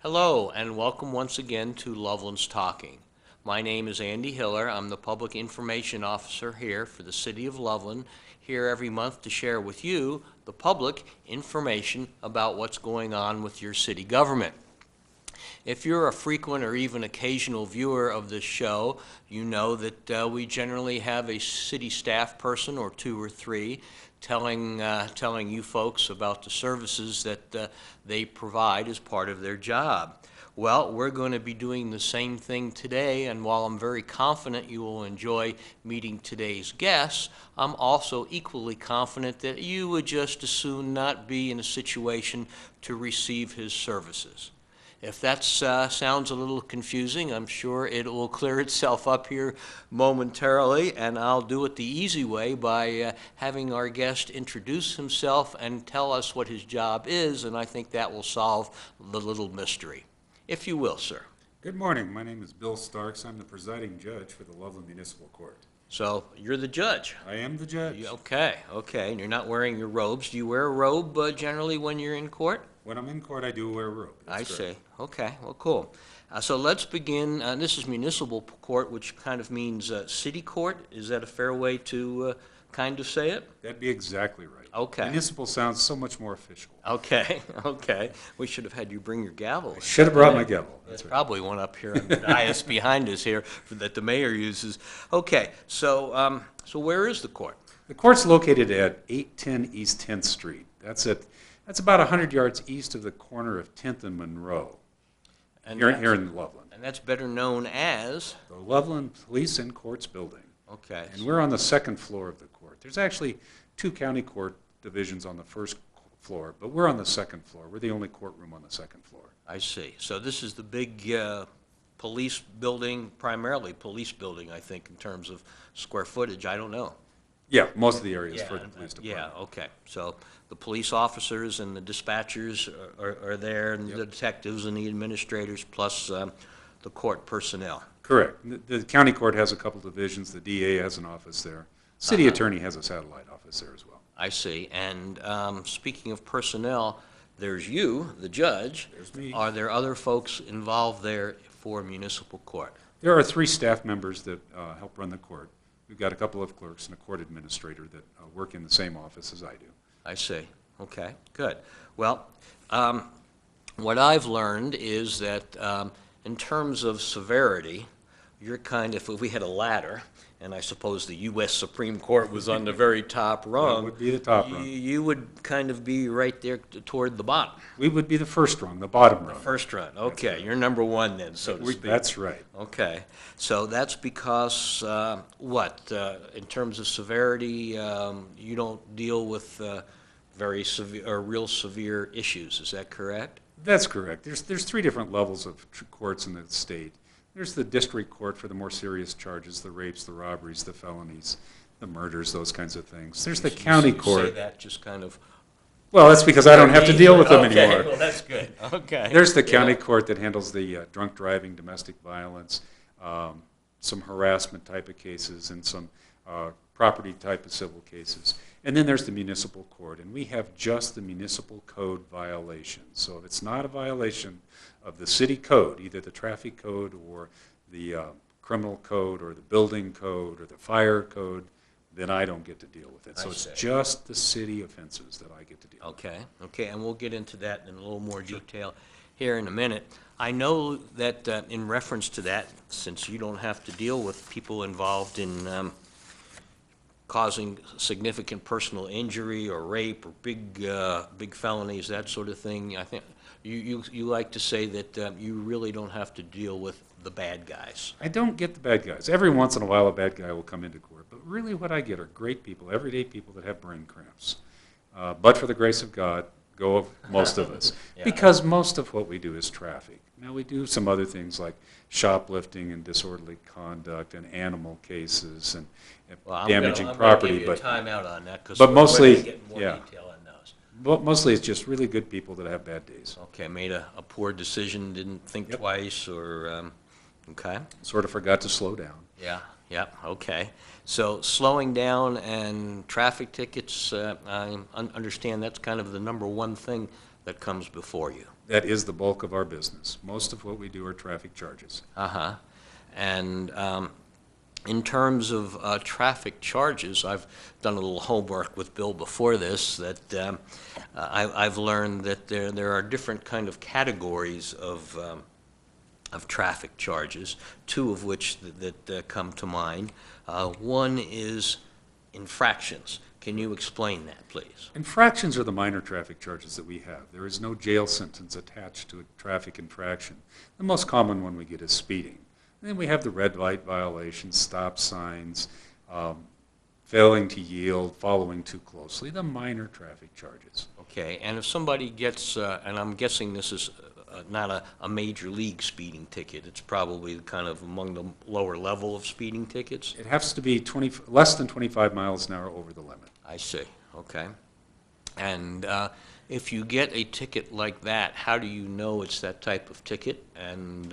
Hello, and welcome once again to Loveland's Talking. My name is Andy Hiller. I'm the Public Information Officer here for the City of Loveland, here every month to share with you, the public, information about what's going on with your city government. If you're a frequent or even occasional viewer of this show, you know that we generally have a city staff person or two or three telling you folks about the services that they provide as part of their job. Well, we're going to be doing the same thing today, and while I'm very confident you will enjoy meeting today's guests, I'm also equally confident that you would just as soon not be in a situation to receive his services. If that sounds a little confusing, I'm sure it will clear itself up here momentarily, and I'll do it the easy way by having our guest introduce himself and tell us what his job is, and I think that will solve the little mystery. If you will, sir. Good morning. My name is Bill Starks. I'm the presiding judge for the Loveland Municipal Court. So you're the judge. I am the judge. Okay, and you're not wearing your robes. Do you wear a robe generally when you're in court? When I'm in court, I do wear a robe. I see. Okay, well, cool. So let's begin. This is municipal court, which kind of means city court. Is that a fair way to kind of say it? That'd be exactly right. Okay. Municipal sounds so much more official. Okay. We should have had you bring your gavel. I should have brought my gavel. There's That's right. probably one up here on the dais behind us here that the mayor uses. Okay, so where is the court? The court's located at 810 East 10th Street. That's about 100 yards east of the corner of 10th and Monroe, here in Loveland. And that's better known as? The Loveland Police and Courts Building. Okay. And we're on the second floor of the court. There's actually two county court divisions on the first floor, but we're on the second floor. We're the only courtroom on the second floor. I see. So this is the big police building, primarily police building, I think, in terms of square footage. I don't know. Yeah, most of the areas for the police department. Yeah, okay. So the police officers and the dispatchers are there, and the detectives and the administrators, plus the court personnel. Correct. The county court has a couple divisions. The DA has an office there. City attorney has a satellite office there as well. I see. And speaking of personnel, there's you, the judge. There's me. Are there other folks involved there for municipal court? There are 3 staff members that help run the court. We've got a couple of clerks and a court administrator that work in the same office as I do. I see. Okay, good. Well, what I've learned is that in terms of severity, you're kind of, if we had a ladder, and I suppose the U.S. Supreme Court was on the very top rung. That would be the top rung. You would kind of be right there toward the bottom. We would be the first rung, the bottom rung. First run, okay. Right. You're number one then, so to speak. That's right. Okay. So that's because, in terms of severity, you don't deal with very severe or real severe issues, is that correct? That's correct. There's 3 different levels of courts in the state. There's the district court for the more serious charges, the rapes, the robberies, the felonies, the murders, those kinds of things. There's the county court. You say that just kind of... Well, that's because I don't have to deal with them anymore. Okay, well, that's good. Okay. There's the county court that handles the drunk driving, domestic violence, some harassment type of cases, and some property type of civil cases. And then there's the municipal court, and we have just the municipal code violations. So if it's not a violation of the city code, either the traffic code or the criminal code or the building code or the fire code, then I don't get to deal with it. So it's just the city offenses that I get to deal with. Okay, and we'll get into that in a little more detail here in a minute. I know that in reference to that, since you don't have to deal with people involved in causing significant personal injury or rape or big felonies, that sort of thing, I think you like to say that you really don't have to deal with the bad guys. I don't get the bad guys. Every once in a while a bad guy will come into court, but really what I get are great people, everyday people that have brain cramps. But for the grace of God, go most of us. Yeah. Because most of what we do is traffic. Now we do some other things like shoplifting and disorderly conduct and animal cases and damaging property. I'm going to give you a time out on that because we're going to get more yeah. detail on those. But mostly it's just really good people that have bad days. Okay, made a poor decision, didn't think twice, or, okay. Sort of forgot to slow down. Yeah, okay. So slowing down and traffic tickets, I understand that's kind of the number one thing that comes before you. That is the bulk of our business. Most of what we do are traffic charges. Uh-huh. And in terms of traffic charges, I've done a little homework with Bill before this, that I've learned that there are different kind of categories of traffic charges, two of which that come to mind. One is infractions. Can you explain that, please? Infractions are the minor traffic charges that we have. There is no jail sentence attached to a traffic infraction. The most common one we get is speeding. And then we have the red light violations, stop signs, failing to yield, following too closely, the minor traffic charges. Okay, and if somebody gets, and I'm guessing this is not a major league speeding ticket, it's probably kind of among the lower level of speeding tickets? It has to be less than 25 miles an hour over the limit. I see, okay. And if you get a ticket like that, how do you know it's that type of ticket, and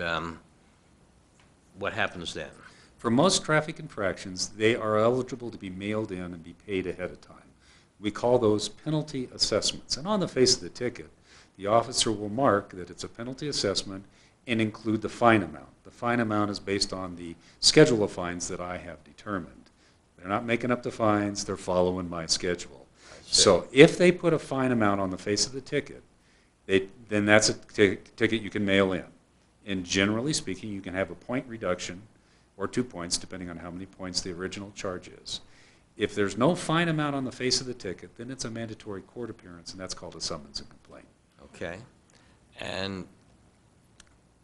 what happens then? For most traffic infractions, they are eligible to be mailed in and be paid ahead of time. We call those penalty assessments. And on the face of the ticket, the officer will mark that it's a penalty assessment and include the fine amount. The fine amount is based on the schedule of fines that I have determined. They're not making up the fines, they're following my schedule. So if they put a fine amount on the face of the ticket, then that's a ticket you can mail in. And generally speaking, you can have a point reduction or 2 points, depending on how many points the original charge is. If there's no fine amount on the face of the ticket, then it's a mandatory court appearance, and that's called a summons and complaint. Okay, and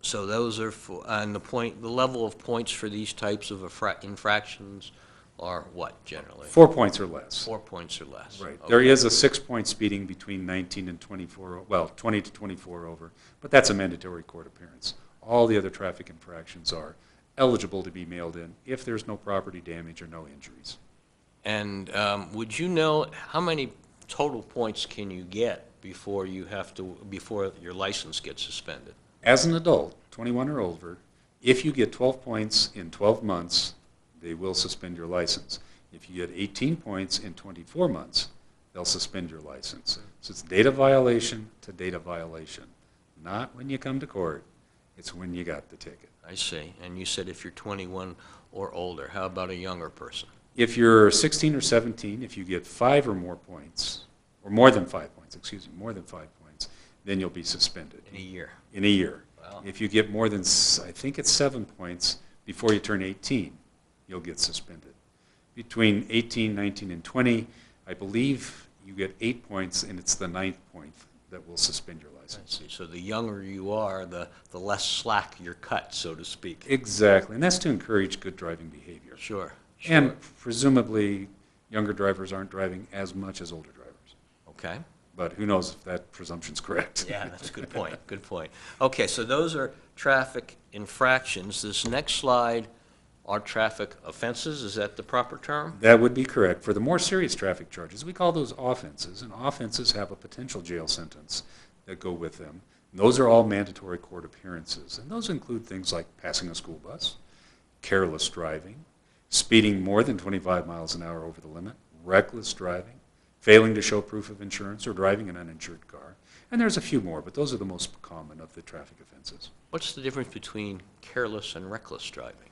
so those are for, and the level of points for these types of infractions are what generally? 4 points or less. 4 points or less. Right. Okay. There is a 6-point speeding between 19 and 24, well, 20 to 24 over, but that's a mandatory court appearance. All the other traffic infractions are eligible to be mailed in if there's no property damage or no injuries. And would you know how many total points can you get before your license gets suspended? As an adult, 21 or over, if you get 12 points in 12 months, they will suspend your license. If you get 18 points in 24 months, they'll suspend your license. So it's data violation to data violation. Not when you come to court, it's when you got the ticket. I see. And you said if you're 21 or older. How about a younger person? If you're 16 or 17, if you get 5 or more points, or more than 5 points, excuse me, more than 5 points, then you'll be suspended. In a year? In a year. Wow. If you get more than, I think it's 7 points before you turn 18, you'll get suspended. Between 18, 19, and 20, I believe you get 8 points, and it's the 9th point that will suspend your license. I see. So the younger you are, the less slack you're cut, so to speak. Exactly, and that's to encourage good driving behavior. Sure. And presumably, younger drivers aren't driving as much as older drivers. Okay. But who knows if that presumption's correct. Yeah, that's a good point. Good point. Okay, so those are traffic infractions. This next slide are traffic offenses. Is that the proper term? That would be correct. For the more serious traffic charges, we call those offenses, and offenses have a potential jail sentence that go with them. And those are all mandatory court appearances, and those include things like passing a school bus, careless driving, speeding more than 25 miles an hour over the limit, reckless driving, failing to show proof of insurance, or driving an uninsured car. And there's a few more, but those are the most common of the traffic offenses. What's the difference between careless and reckless driving?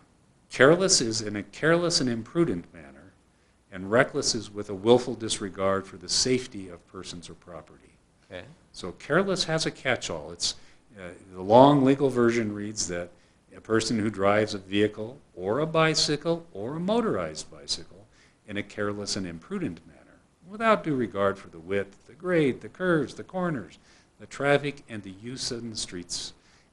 Careless is in a careless and imprudent manner, and reckless is with a willful disregard for the safety of persons or property. Okay. So careless has a catch-all. It's the long legal version reads that a person who drives a vehicle or a bicycle or a motorized bicycle in a careless and imprudent manner, without due regard for the width, the grade, the curves, the corners, the traffic, and the use in the streets,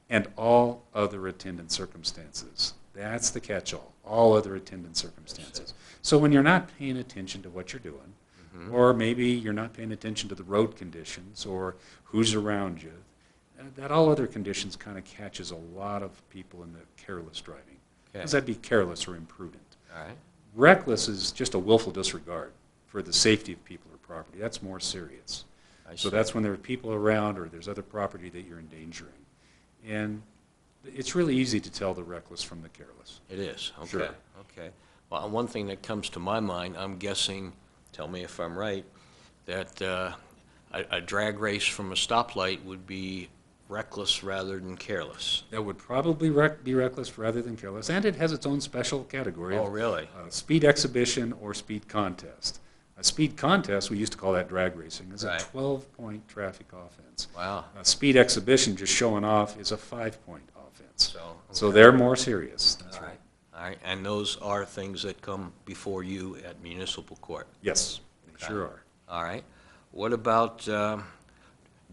and all other attendant circumstances. That's the catch-all, all other attendant circumstances. So when you're not paying attention to what you're doing, or maybe you're not paying attention to the road conditions or who's around you, that all other conditions kind of catches a lot of people in the careless driving. Because that'd be careless or imprudent. All right. Reckless is just a willful disregard for the safety of people or property. That's more serious. So that's when there are people around or there's other property that you're endangering. And it's really easy to tell the reckless from the careless. It is. Okay. Sure. Okay. Well, one thing that comes to my mind, I'm guessing, tell me if I'm right, that a drag race from a stoplight would be reckless rather than careless. That would probably be reckless rather than careless, and it has its own special category Oh, of really? speed exhibition or speed contest. A speed contest, we used to call that drag racing, is Right. a 12-point traffic offense. Wow. A speed exhibition, just showing off, is a 5-point offense. So, So okay. they're more serious. That's All right. right. All right, and those are things that come before you at municipal court? Yes, they Okay. sure are. All right. What about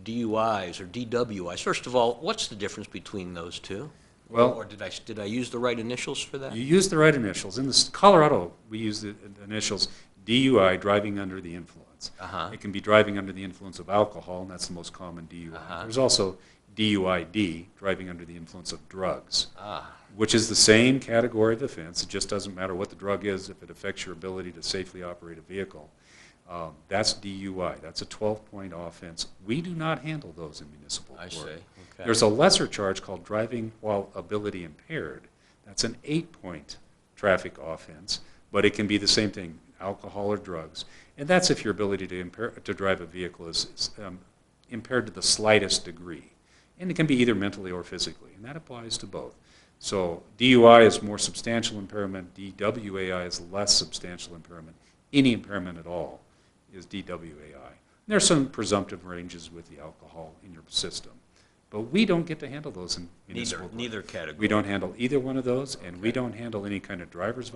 DUIs or DWIs? First of all, what's the difference between those two? Well- Or did I use the right initials for that? You use the right initials. In Colorado, we use the initials DUI, driving under the influence. Uh-huh. It can be driving under the influence of alcohol, and that's the most common DUI. Uh-huh. There's also DUID, driving under the influence of drugs, Ah, which is the same category of offense. It just doesn't matter what the drug is if it affects your ability to safely operate a vehicle. That's DUI. That's a 12-point offense. We do not handle those in municipal I court. see. Okay. There's a lesser charge called driving while ability impaired. That's an 8-point traffic offense, but it can be the same thing, alcohol or drugs. And that's if your ability to drive a vehicle is impaired to the slightest degree. And it can be either mentally or physically, and that applies to both. So DUI is more substantial impairment. DWAI is less substantial impairment. Any impairment at all is DWAI. There's some presumptive ranges with the alcohol in your system. But we don't get to handle those in municipal court. Neither category. We don't handle either one of those, and we Okay. don't handle any kind of driver's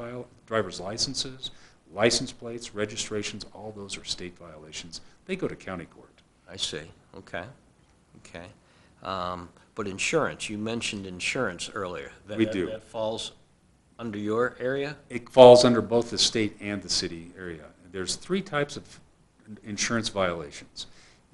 licenses, license plates, registrations. All those are state violations. They go to county court. I see. Okay. Okay. But insurance, you mentioned insurance earlier. We do. That falls under your area? It falls under both the state and the city area. There's 3 types of insurance violations.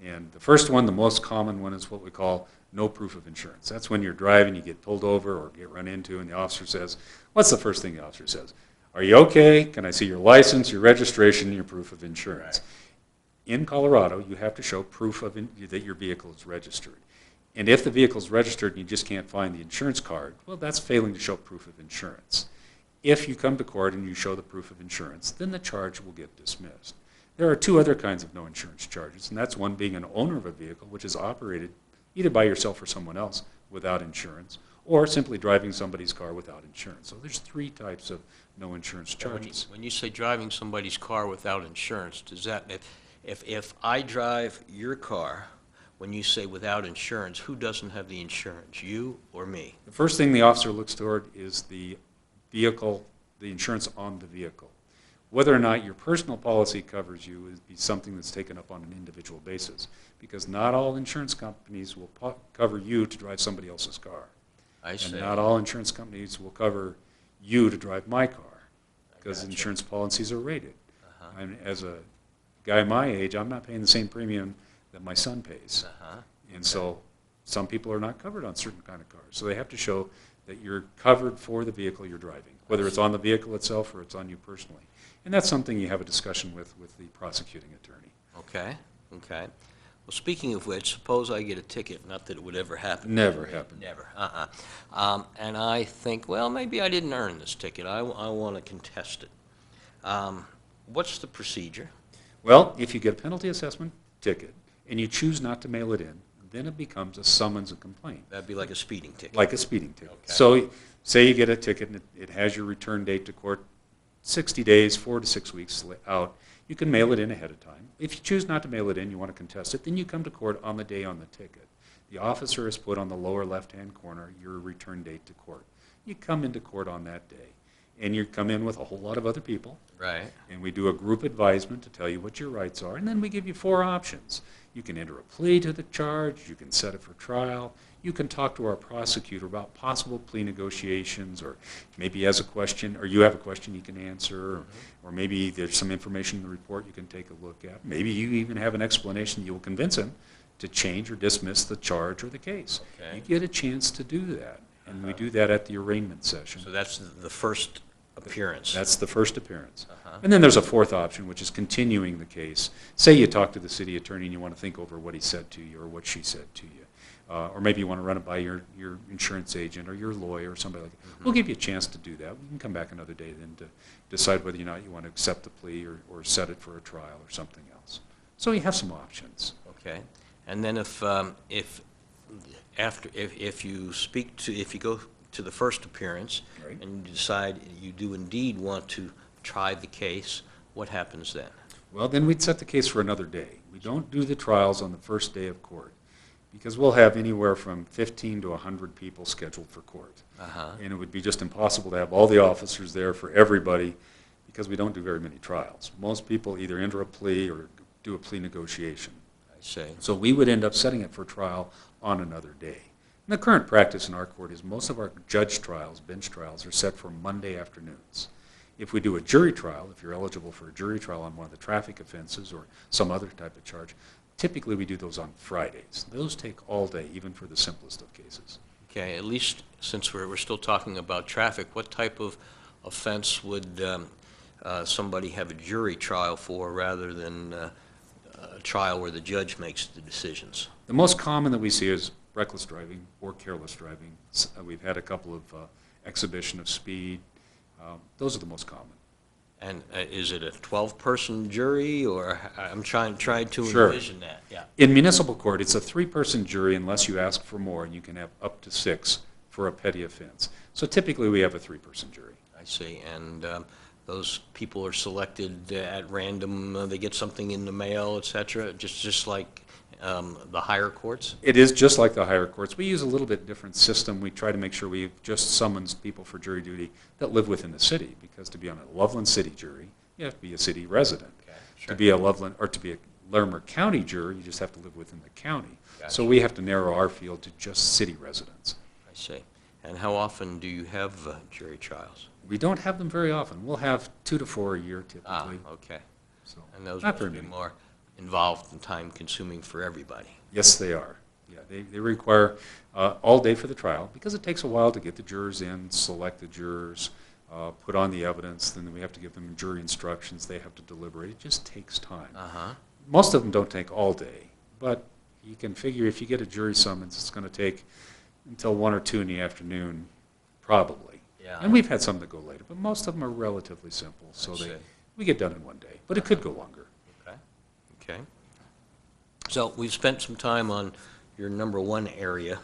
And the first one, the most common one, is what we call no proof of insurance. That's when you're driving, you get pulled over or get run into, and the officer says, what's the first thing the officer says? Are you okay? Can I see your license, your registration, and your proof of insurance? Right. In Colorado, you have to show proof of that your vehicle is registered. And if the vehicle is registered and you just can't find the insurance card, well, that's failing to show proof of insurance. If you come to court and you show the proof of insurance, then the charge will get dismissed. There are 2 other kinds of no insurance charges, and that's one being an owner of a vehicle which is operated either by yourself or someone else without insurance, or simply driving somebody's car without insurance. So there's 3 types of no insurance charges. When you say driving somebody's car without insurance, does that, if I drive your car, when you say without insurance, who doesn't have the insurance, you or me? The first thing the officer looks toward is the vehicle, the insurance on the vehicle. Whether or not your personal policy covers you is be something that's taken up on an individual basis, because not all insurance companies will cover you to drive somebody else's car. I see. And not all insurance companies will cover you to drive my car, because gotcha. insurance policies are rated. Uh-huh. And as a guy my age, I'm not paying the same premium that my son pays. Uh-huh. And so some people are not covered on certain kind of cars. So they have to show that you're covered for the vehicle you're driving, whether it's on the vehicle itself or it's on you personally. And that's something you have a discussion with the prosecuting attorney. Okay, okay. Well, speaking of which, suppose I get a ticket, not that it would ever happen. Never happened. Never, and I think, well, maybe I didn't earn this ticket. I want to contest it. What's the procedure? Well, if you get a penalty assessment ticket and you choose not to mail it in, then it becomes a summons and complaint. That'd be like a speeding ticket. Like a speeding ticket. Okay. So say you get a ticket and it has your return date to court 60 days, 4 to 6 weeks out. You can mail it in ahead of time. If you choose not to mail it in, you want to contest it, then you come to court on the day on the ticket. The officer has put on the lower left-hand corner your return date to court. You come into court on that day, and you come in with a whole lot of other people. Right. And we do a group advisement to tell you what your rights are, and then we give you 4 options. You can enter a plea to the charge, you can set it for trial, you can talk to our prosecutor about possible plea negotiations, or maybe he has a question, or you have a question you can answer, or maybe there's some information in the report you can take a look at. Maybe you even have an explanation that you will convince him to change or dismiss the charge or the case. Okay. You get a chance to do that, and we do that at the arraignment session. So that's the first appearance. That's the first appearance. Uh-huh. And then there's a 4th option, which is continuing the case. Say you talk to the city attorney and you want to think over what he said to you or what she said to you. Or maybe you want to run it by your insurance agent or your lawyer or somebody like that. Mm-hmm. We'll give you a chance to do that. We can come back another day then to decide whether or not you want to accept the plea or set it for a trial or something else. So you have some options. Okay. And then if if you go to the first appearance Right. and you decide you do indeed want to try the case, what happens then? Well, then we'd set the case for another day. We don't do the trials on the first day of court because we'll have anywhere from 15 to 100 people scheduled for court. Uh-huh. And it would be just impossible to have all the officers there for everybody because we don't do very many trials. Most people either enter a plea or do a plea negotiation. I see. So we would end up setting it for trial on another day. And the current practice in our court is most of our judge trials, bench trials, are set for Monday afternoons. If we do a jury trial, if you're eligible for a jury trial on one of the traffic offenses or some other type of charge, typically we do those on Fridays. Those take all day, even for the simplest of cases. Okay, at least since we're still talking about traffic, what type of offense would somebody have a jury trial for rather than a trial where the judge makes the decisions? The most common that we see is reckless driving or careless driving. We've had a couple of exhibition of speed. Those are the most common. And is it a 12-person jury, or I'm trying to Sure. envision that? Yeah. In municipal court, it's a 3-person jury unless you ask for more, and you can have up to 6 for a petty offense. So typically we have a 3-person jury. I see. And those people are selected at random. They get something in the mail, et cetera, just like the higher courts? It is just like the higher courts. We use a little bit different system. We try to make sure we just summons people for jury duty that live within the city, because to be on a Loveland city jury, you have to be a city resident. Okay, sure. To be a Loveland, or to be a Larimer County juror, you just have to live within the county. Gotcha. So we have to narrow our field to just city residents. I see. And how often do you have jury trials? We don't have them very often. We'll have 2 to 4 a year Ah, typically. okay. So And those not must very be many. more involved and time-consuming for everybody. Yes, they are. Yeah, they require all day for the trial because it takes a while to get the jurors in, select the jurors, put on the evidence, then we have to give them jury instructions, they have to deliberate. It just takes time. Uh-huh. Most of them don't take all day, but you can figure if you get a jury summons, it's going to take until 1 or 2 in the afternoon, probably. Yeah. And we've had some that go later, but most of them are relatively simple, so I see. we get done in one day. But it could go longer. Okay. Okay. So we've spent some time on your number 1 area,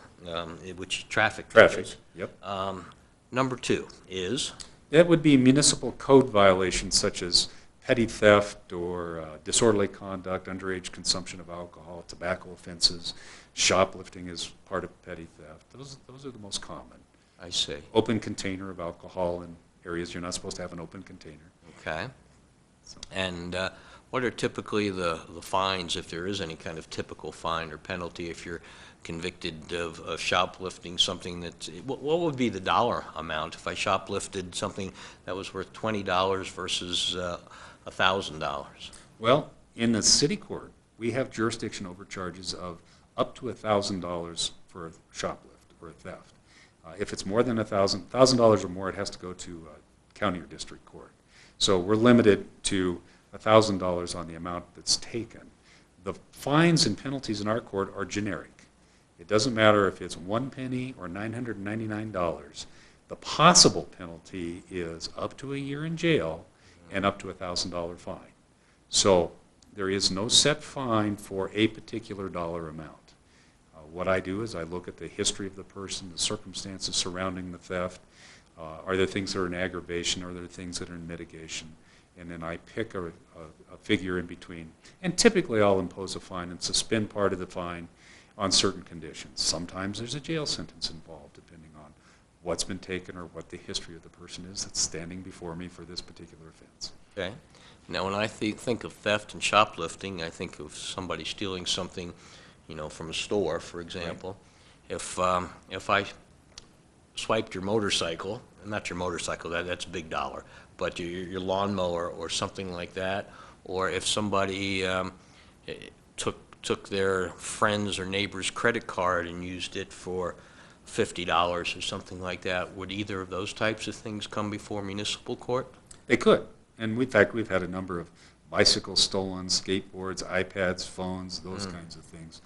which is traffic. Traffic, tickets. yep. Number 2 is? That would be municipal code violations such as petty theft or disorderly conduct, underage consumption of alcohol, tobacco offenses, shoplifting is part of petty theft. Those are the most common. I see. Open container of alcohol in areas you're not supposed to have an open container. Okay. So, And what are typically the fines, if there is any kind of typical fine or penalty, if you're convicted of shoplifting something that, what would be the dollar amount if I shoplifted something that was worth $20 versus $1,000? well, in the city court, we have jurisdiction over charges of up to $1,000 for a shoplift or a theft. If it's more than $1,000 or more, it has to go to county or district court. So we're limited to $1,000 on the amount that's taken. The fines and penalties in our court are generic. It doesn't matter if it's 1 penny or $999. The possible penalty is up to a year in jail and up to a $1,000 fine. So there is no set fine for a particular dollar amount. What I do is I look at the history of the person, the circumstances surrounding the theft. Are there things that are in aggravation? Are there things that are in mitigation? And then I pick a figure in between. And typically I'll impose a fine and suspend part of the fine on certain conditions. Sometimes there's a jail sentence involved, depending on what's been taken or what the history of the person is that's standing before me for this particular offense. Okay. Now, when I think of theft and shoplifting, I think of somebody stealing something, from a store, for example. Right. If I swiped your motorcycle, not your motorcycle, that's a big dollar, but your lawnmower or something like that, or if somebody took their friend's or neighbor's credit card and used it for $50 or something like that, would either of those types of things come before municipal court? They could. And in fact, we've had a number of bicycles stolen, skateboards, iPads, phones, those kinds of things.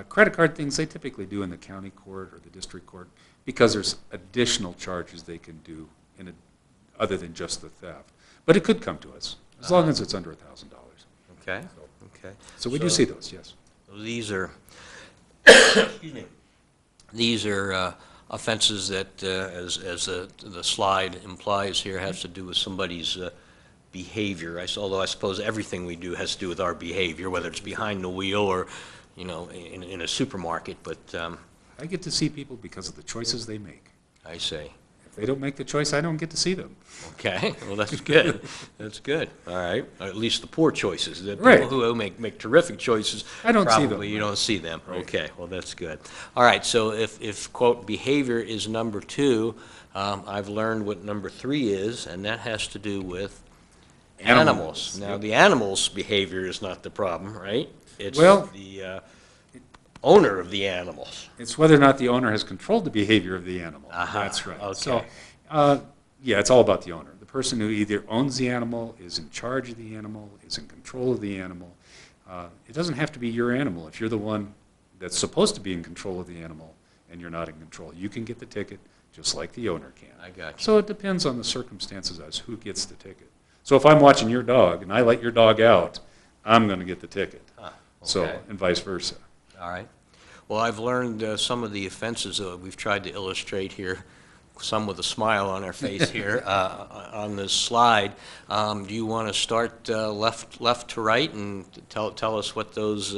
Credit card things they typically do in the county court or the district court because there's additional charges they can do other than just the theft. But it could come to us as long as it's under $1,000. Okay. Okay. So we do see those, yes. These are, excuse me, These are offenses that, as the slide implies here, has to do with somebody's behavior. Although I suppose everything we do has to do with our behavior, whether it's behind the wheel or, in a supermarket. But I get to see people because of the choices they make. I say, If they don't make the choice, I don't get to see them. okay, well, that's good. That's good. All right. At least the poor choices. The people Right. who make terrific choices, I don't see them. probably you don't see them. Right. Okay, well, that's good. All right, so if quote, behavior is number 2, I've learned what number 3 is, and that has to do with animals. Now, Yep. the animal's behavior is not the problem, right? It's Well- the owner of the animals. It's whether or not the owner has controlled the behavior of the animal. Aha, That's right. okay. So, yeah, it's all about the owner. The person who either owns the animal, is in charge of the animal, is in control of the animal. It doesn't have to be your animal. If you're the one that's supposed to be in control of the animal and you're not in control, you can get the ticket just like the owner can. I got you. So it depends on the circumstances as who gets the ticket. So if I'm watching your dog and I let your dog out, I'm going to get the ticket. Huh, So, okay. and vice versa. All right. Well, I've learned some of the offenses we've tried to illustrate here, some with a smile on our face here on this slide. Do you want to start left to right and tell us what those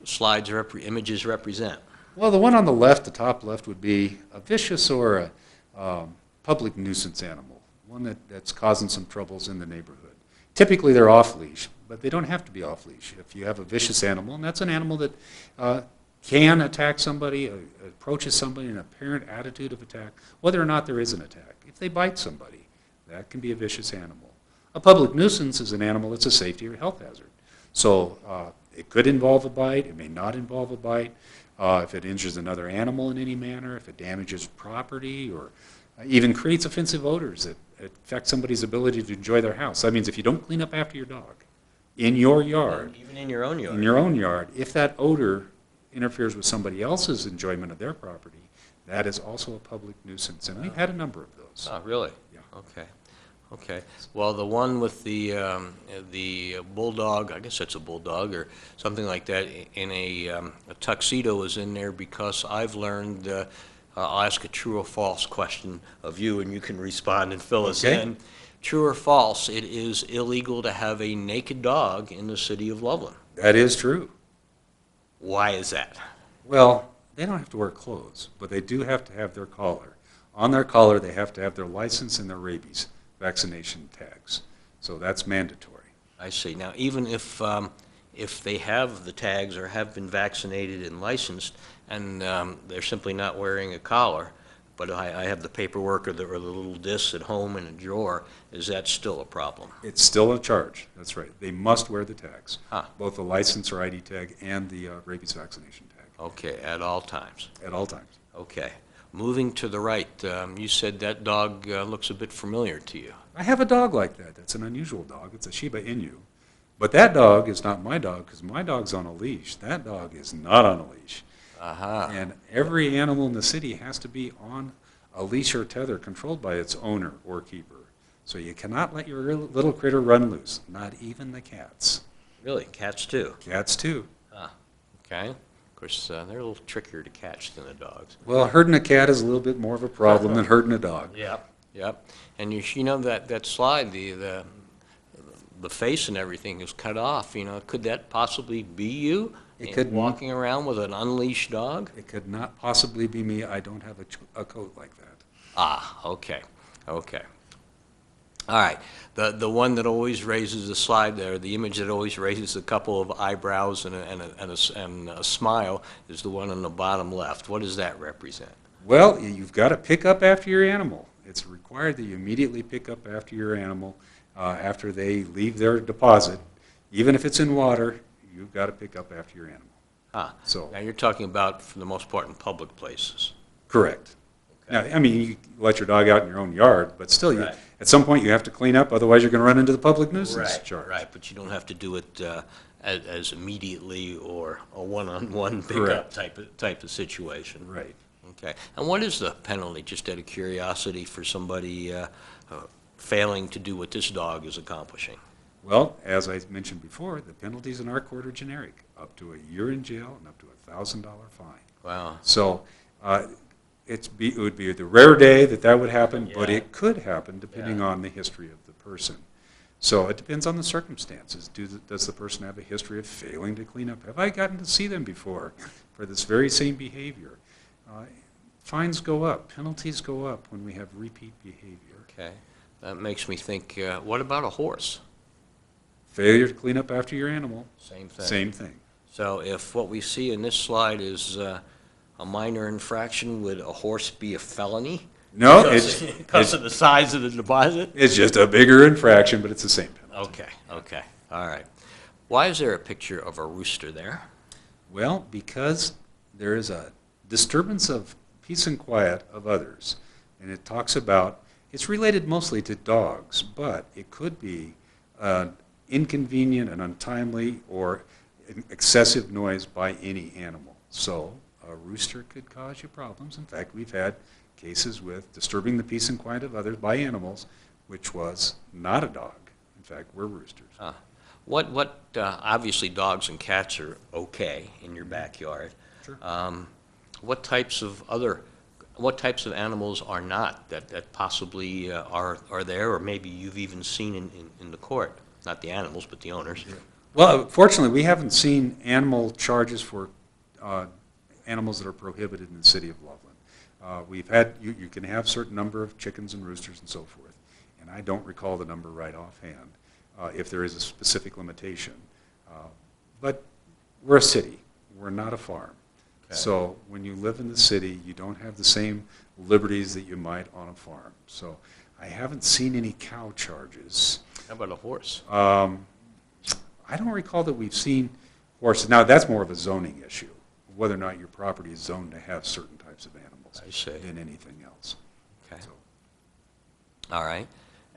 slides images represent? Well, the one on the left, the top left, would be a vicious or a public nuisance animal, one that's causing some troubles in the neighborhood. Typically, they're off-leash, but they don't have to be off-leash. If you have a vicious animal, and that's an animal that can attack somebody, approaches somebody in an apparent attitude of attack, whether or not there is an attack. If they bite somebody, that can be a vicious animal. A public nuisance is an animal that's a safety or health hazard. So it could involve a bite, it may not involve a bite. If it injures another animal in any manner, if it damages property, or even creates offensive odors that affect somebody's ability to enjoy their house. That means if you don't clean up after your dog in your yard, Even in your own yard? in your own yard, if that odor interferes with somebody else's enjoyment of their property, that is also a public nuisance. And we've had a number of those. Oh, really? Yeah. Okay. Okay. Well, the one with the bulldog, I guess it's a bulldog or something like that, in a tuxedo is in there because I've learned, I'll ask a true or false question of you, and you can respond and fill us Okay. in. True or false, it is illegal to have a naked dog in the city of Loveland. That is true. Why is that? Well, they don't have to wear clothes, but they do have to have their collar. On their collar, they have to have their license and their rabies vaccination tags. So that's mandatory. I see. Now, even if they have the tags or have been vaccinated and licensed, and they're simply not wearing a collar, but I have the paperwork or the little discs at home in a drawer, is that still a problem? It's still a charge. That's right. They must wear the tags, Huh. both the license or ID tag and the rabies vaccination tag Okay, at all times. at all times. Okay. Moving to the right, you said that dog looks a bit familiar to you. I have a dog like that. That's an unusual dog. It's a Shiba Inu. But that dog is not my dog because my dog's on a leash. That dog is not on a leash. Aha. And every animal in the city has to be on a leash or tether controlled by its owner or keeper. So you cannot let your little critter run loose, not even the cats. Really? Cats too? Cats too. Okay. Of course, they're a little trickier to catch than the dogs. Well, herding a cat is a little bit more of a problem than herding a dog. Yep. Yep. And you know that slide, the face and everything is cut off. Could that possibly be you? It could. Walking around with an unleashed dog? It could not possibly be me. I don't have a coat like that. Ah, okay. Okay. All right. The one that always raises the slide there, the image that always raises a couple of eyebrows and a smile is the one on the bottom left. What does that represent? Well, you've got to pick up after your animal. It's required that you immediately pick up after your animal after they leave their deposit. Even if it's in water, you've got to pick up after your animal. Ah, So, now you're talking about, for the most part, in public places. correct. Now, I mean, you let your dog out in your own yard, but still, Right. at some point you have to clean up, otherwise you're going to run into the public nuisance charge. Right, but you don't have to do it as immediately or a one-on-one Correct. pickup type of situation. Right. Okay. And what is the penalty, just out of curiosity, for somebody failing to do what this dog is accomplishing? Well, as I mentioned before, the penalties in our court are generic, up to a year in jail and up to a $1,000 fine. Wow. So It would be the rare day that that would happen, but Yeah. it could happen depending Yeah. on the history of the person. So it depends on the circumstances. Does the person have a history of failing to clean up? Have I gotten to see them before for this very same behavior? Fines go up, penalties go up when we have repeat behavior. Okay. That makes me think, what about a horse? Failure to clean up after your animal, Same thing. same thing. So if what we see in this slide is a minor infraction, would a horse be a felony? No, Because of the size of the deposit? it's just a bigger infraction, but it's the same penalty. Okay, okay, all right. Why is there a picture of a rooster there? Well, because there is a disturbance of peace and quiet of others, and it talks about, it's related mostly to dogs, but it could be inconvenient and untimely or excessive noise by any animal. So a rooster could cause you problems. In fact, we've had cases with disturbing the peace and quiet of others by animals, which was not a dog. In fact, were roosters. Obviously dogs and cats are okay in your backyard. Sure. What types of animals are not that possibly are there, or maybe you've even seen in the court? Not the animals, but the owners. Yeah. Well, fortunately, we haven't seen animal charges for animals that are prohibited in the city of Loveland. We've had, you can have a certain number of chickens and roosters and so forth, and I don't recall the number right offhand if there is a specific limitation. But we're a city, we're not a farm. Okay. So when you live in the city, you don't have the same liberties that you might on a farm. So I haven't seen any cow charges. How about a horse? I don't recall that we've seen horses. Now, that's more of a zoning issue, whether or not your property is zoned to have certain types of animals I see. than anything else. Okay. So, All right.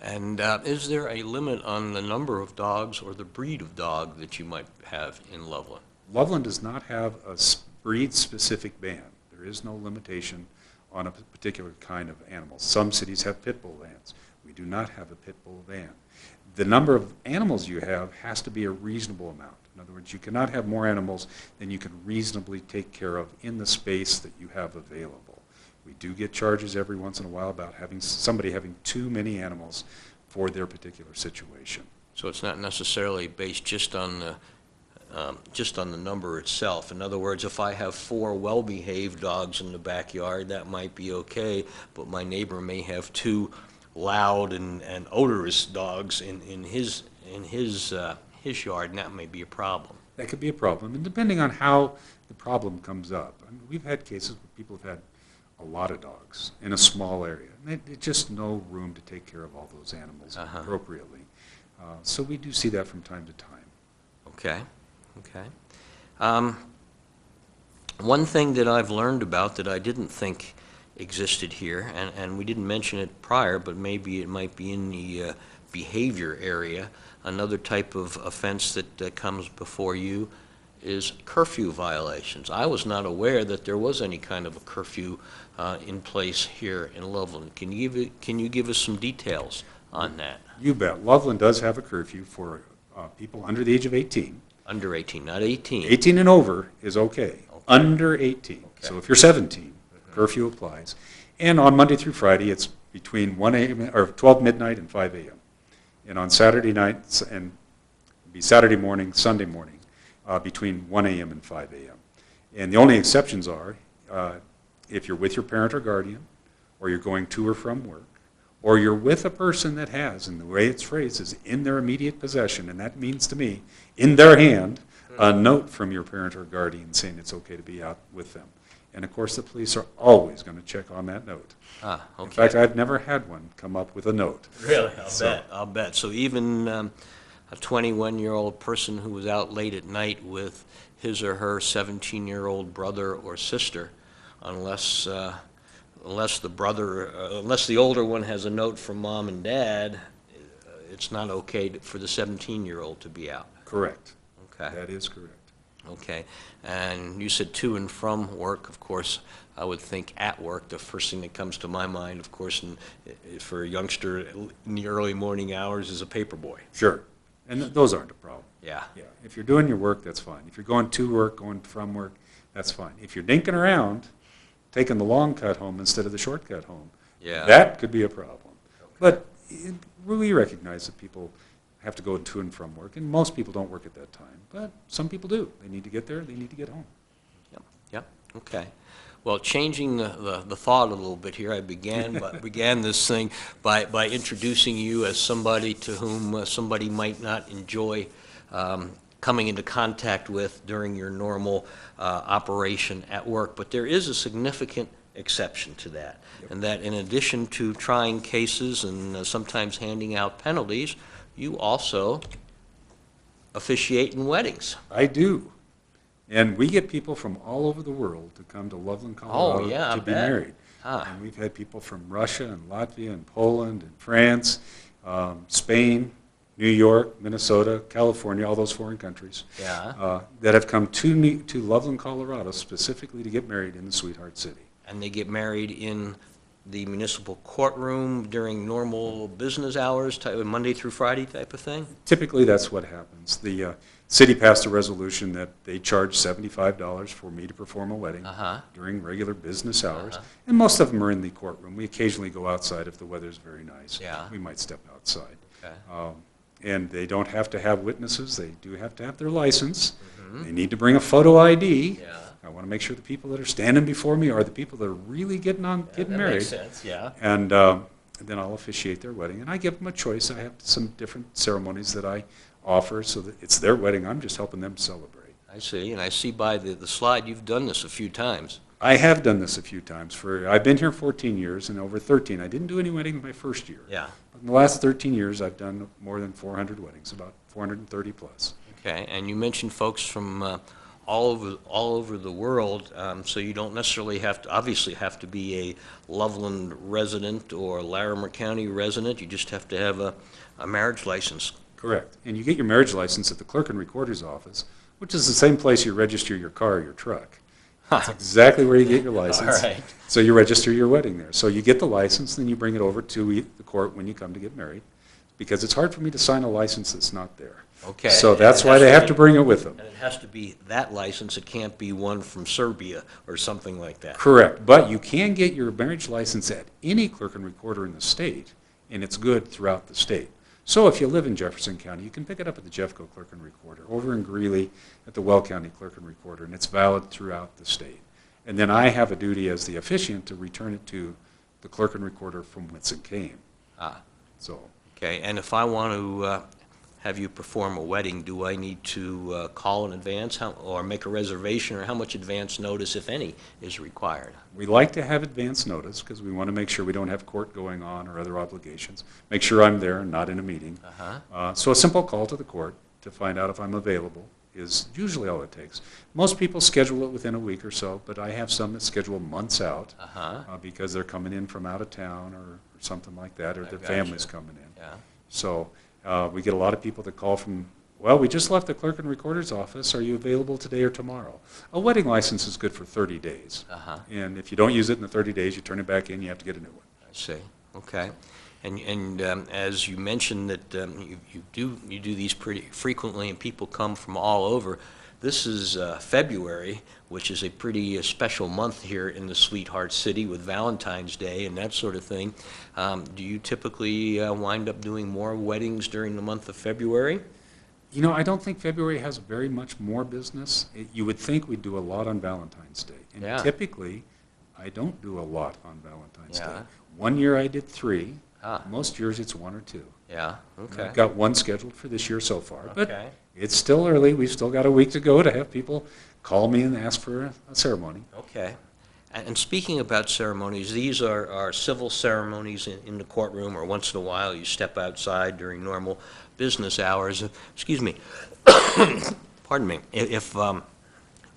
And is there a limit on the number of dogs or the breed of dog that you might have in Loveland? Loveland does not have a breed-specific ban. There is no limitation on a particular kind of animal. Some cities have pit bull bans. We do not have a pit bull ban. The number of animals you have has to be a reasonable amount. In other words, you cannot have more animals than you can reasonably take care of in the space that you have available. We do get charges every once in a while about somebody having too many animals for their particular situation. So it's not necessarily based just on the number itself. In other words, if I have 4 well-behaved dogs in the backyard, that might be okay, but my neighbor may have 2 loud and odorous dogs in his yard, and that may be a problem. That could be a problem, and depending on how the problem comes up. I mean, we've had cases where people have had a lot of dogs in a small area. And there's just no room to take care of all those animals appropriately. So we do see that from time to time. Okay, okay. One thing that I've learned about that I didn't think existed here, and we didn't mention it prior, but maybe it might be in the behavior area, another type of offense that comes before you is curfew violations. I was not aware that there was any kind of a curfew in place here in Loveland. Can you give us some details on that? You bet. Loveland does have a curfew for people under the age of 18. Under 18, not 18. 18 and over is okay. Under 18. Okay. So if you're 17, curfew applies. And on Monday through Friday, it's between 1 a.m. or 12 midnight and 5 a.m. And on Saturday nights and be Saturday morning, Sunday morning, between 1 a.m. and 5 a.m. And the only exceptions are if you're with your parent or guardian, or you're going to or from work, or you're with a person that has, and the way it's phrased is in their immediate possession, and that means to me, in their hand, a note from your parent or guardian saying it's okay to be out with them. And of course, the police are always going to check on that note. Ah, okay. In fact, I've never had one come up with a note. Really? I'll bet. So even a 21-year-old person who was out late at night with his or her 17-year-old brother or sister, unless the older one has a note from mom and dad, it's not okay for the 17-year-old to be out. Correct. Okay. That is correct. Okay. And you said to and from work. Of course, I would think at work. The first thing that comes to my mind, of course, for a youngster in the early morning hours is a paperboy. Sure. And those aren't a problem. Yeah. Yeah. If you're doing your work, that's fine. If you're going to work, going from work, that's fine. If you're dinking around, taking the long cut home instead of the short cut home. Yeah. That could be a problem. But we recognize that people have to go to and from work, and most people don't work at that time. But some people do. They need to get there, they need to get home. Yep, yep, okay. Well, changing the thought a little bit here, I began this thing by introducing you as somebody to whom somebody might not enjoy coming into contact with during your normal operation at work. But there is a significant exception to that, and that in addition to trying cases and sometimes handing out penalties, you also officiate in weddings. I do. And we get people from all over the world to come to Loveland, Colorado to be married. And we've had people from Russia and Latvia and Poland and France, Spain, New York, Minnesota, California, all those foreign countries, that have come to Loveland, Colorado specifically to get married in the Sweetheart City. And they get married in the municipal courtroom during normal business hours, Monday through Friday type of thing? Typically, that's what happens. The city passed a resolution that they charge $75 for me to perform a wedding during regular business hours, and most of them are in the courtroom. We occasionally go outside if the weather's very nice. We might step outside. And they don't have to have witnesses. They do have to have their license. They need to bring a photo ID. I want to make sure the people that are standing before me are the people that are really getting married. That makes sense, And then I'll officiate their wedding. And I give them a choice. I have some different ceremonies that I offer so that it's their wedding. I'm just helping them celebrate. I see, and I see by the slide you've done this a few times. I have done this a few times. I've been here 14 years, and over 13. I didn't do any weddings my first year. But in the last 13 years, I've done more than 400 weddings, about 430 plus. Okay, and you mentioned folks from all over the world, so you don't necessarily obviously have to be a Loveland resident or Larimer County resident. You just have to have a marriage license. Correct. And you get your marriage license at the clerk and recorder's office, which is the same place you register your car or your truck. That's exactly where you get your license. All right. So you register your wedding there. So you get the license, then you bring it over to the court when you come to get married, because it's hard for me to sign a license that's not there. Okay. So that's why they have to bring it with them. And it has to be that license. It can't be one from Serbia or something like that. Correct. But you can get your marriage license at any clerk and recorder in the state, and it's good throughout the state. So if you live in Jefferson County, you can pick it up at the Jeffco Clerk and Recorder, over in Greeley at the Well County Clerk and Recorder, and it's valid throughout the state. And then I have a duty as the officiant to return it to the Clerk and Recorder from whence it came. So. Okay, and if I want to have you perform a wedding, do I need to call in advance or make a reservation, or how much advance notice, if any, is required? We like to have advance notice because we want to make sure we don't have court going on or other obligations. Make sure I'm there and not in a meeting. So a simple call to the court to find out if I'm available is usually all it takes. Most people schedule it within a week or so, but I have some that schedule months out because they're coming in from out of town or something like that, or their family's coming in. So we get a lot of people that call from, well, we just left the clerk and recorder's office. Are you available today or tomorrow? A wedding license is good for 30 days. And if you don't use it in the 30 days, you turn it back in, you have to get a new one. I see. Okay. And as you mentioned that you do these pretty frequently, and people come from all over. This is February, which is a pretty special month here in the Sweetheart City with Valentine's Day and that sort of thing. Do you typically wind up doing more weddings during the month of February? You know, I don't think February has very much more business. You would think we'd do a lot on Valentine's Day. And typically, I don't do a lot on Valentine's Day. One year I did 3. Most years it's 1 or 2. Okay. I've got 1 scheduled for this year so far. But it's still early. We've still got a week to go to have people call me and ask for a ceremony. Okay. And speaking about ceremonies, these are civil ceremonies in the courtroom, or once in a while you step outside during normal business hours. Excuse me. Pardon me. If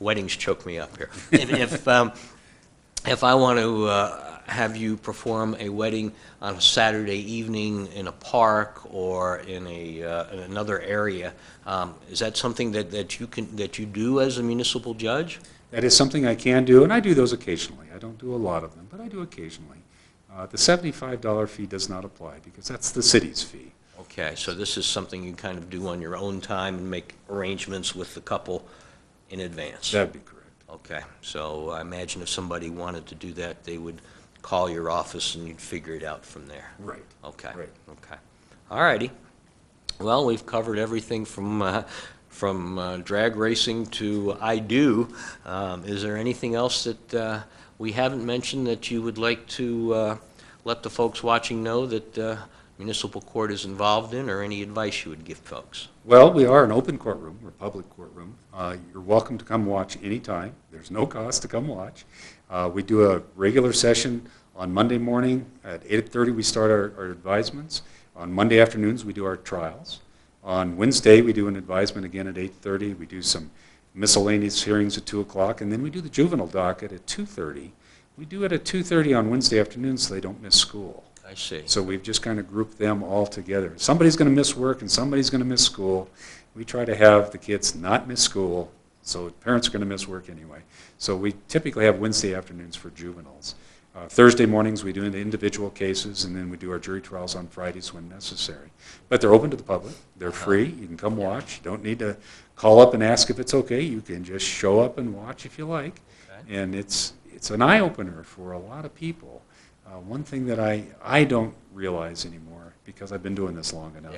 weddings choke me up here. If I want to have you perform a wedding on a Saturday evening in a park or in another area, is that something that you do as a municipal judge? That is something I can do, and I do those occasionally. I don't do a lot of them, but I do occasionally. The $75 fee does not apply because that's the city's fee. Okay, so this is something you kind of do on your own time and make arrangements with the couple in advance. That'd be correct. Okay, so I imagine if somebody wanted to do that, they would call your office and you'd figure it out from there. Right. Okay. Right. Okay. All righty. Well, we've covered everything from drag racing to I Do. Is there anything else that we haven't mentioned that you would like to let the folks watching know that municipal court is involved in, or any advice you would give folks? Well, we are an open courtroom, we're a public courtroom. You're welcome to come watch anytime. There's no cost to come watch. We do a regular session on Monday morning at 8:30. We start our advisements. On Monday afternoons, we do our trials. On Wednesday, we do an advisement again at 8:30. We do some miscellaneous hearings at 2 o'clock, and then we do the juvenile docket at 2:30. We do it at 2:30 on Wednesday afternoon so they don't miss school. I see. So we've just kind of grouped them all together. Somebody's going to miss work and somebody's going to miss school. We try to have the kids not miss school, so parents are going to miss work anyway. So we typically have Wednesday afternoons for juveniles. Thursday mornings we do the individual cases, and then we do our jury trials on Fridays when necessary. But they're open to the public. They're free. You can come watch. You don't need to call up and ask if it's okay. You can just show up and watch if you like. Okay. And it's an eye-opener for a lot of people. One thing that I don't realize anymore, because I've been doing this long enough,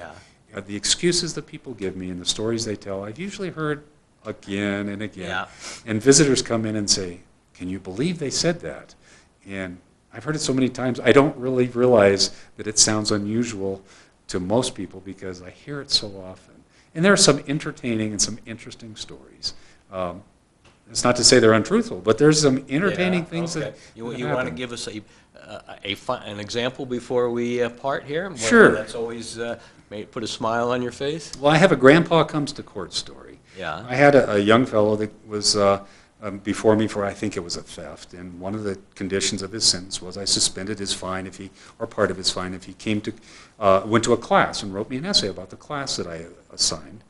the excuses that people give me and the stories they tell, I've usually heard again and again. Yeah. And visitors come in and say, "Can you believe they said that?" And I've heard it so many times, I don't really realize that it sounds unusual to most people because I hear it so often. And there are some entertaining and some interesting stories. It's not to say they're untruthful, but there's some entertaining things that You want to give us an example before we part here? Sure. That's always put a smile on your face? Well, I have a grandpa comes to court story. Yeah. I had a young fellow that was before me for, I think it was a theft, and one of the conditions of his sentence was I suspended his fine or part of his fine if he went to a class and wrote me an essay about the class that I assigned.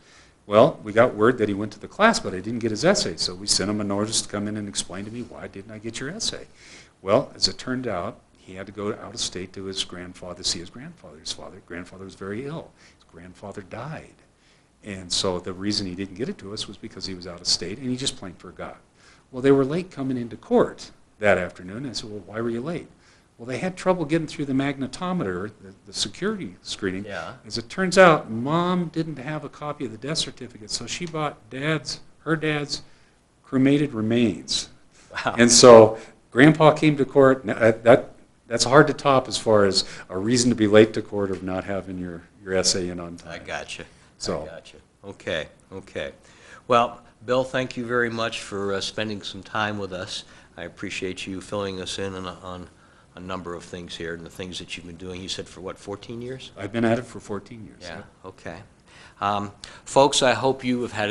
Well, we got word that he went to the class, but I didn't get his essay, so we sent him a notice to come in and explain to me, why didn't I get your essay? Well, as it turned out, he had to go out of state to his grandfather to see his grandfather. His grandfather was very ill. His grandfather died. And so the reason he didn't get it to us was because he was out of state, and he just plain forgot. Well, they were late coming into court that afternoon. I said, well, why were you late? Well, they had trouble getting through the magnetometer, the security screening. Yeah. As it turns out, Mom didn't have a copy of the death certificate, so she bought her dad's cremated remains. Wow. And so Grandpa came to court. That's hard to top as far as a reason to be late to court of not having your essay in on time. I got you. So. I got you. Okay, okay. Well, Bill, thank you very much for spending some time with us. I appreciate you filling us in on a number of things here and the things that you've been doing. You said for what, 14 years? I've been at it for 14 years. Yeah, okay. Folks, I hope you have had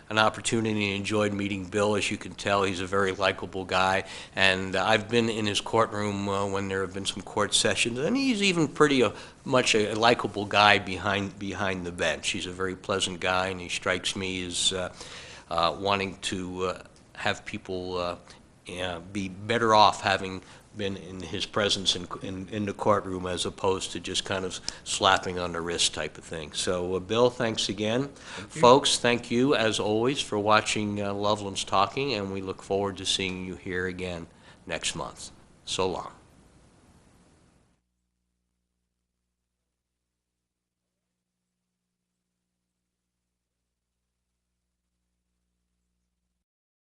an opportunity and enjoyed meeting Bill. As you can tell, he's a very likable guy, and I've been in his courtroom when there have been some court sessions, and he's even pretty much a likable guy behind the bench. He's a very pleasant guy, and he strikes me as wanting to have people be better off having been in his presence in the courtroom as opposed to just kind of slapping on the wrist type of thing. So, Bill, thanks again. Folks, thank you, as always, for watching Loveland's Talking, and we look forward to seeing you here again next month. So long.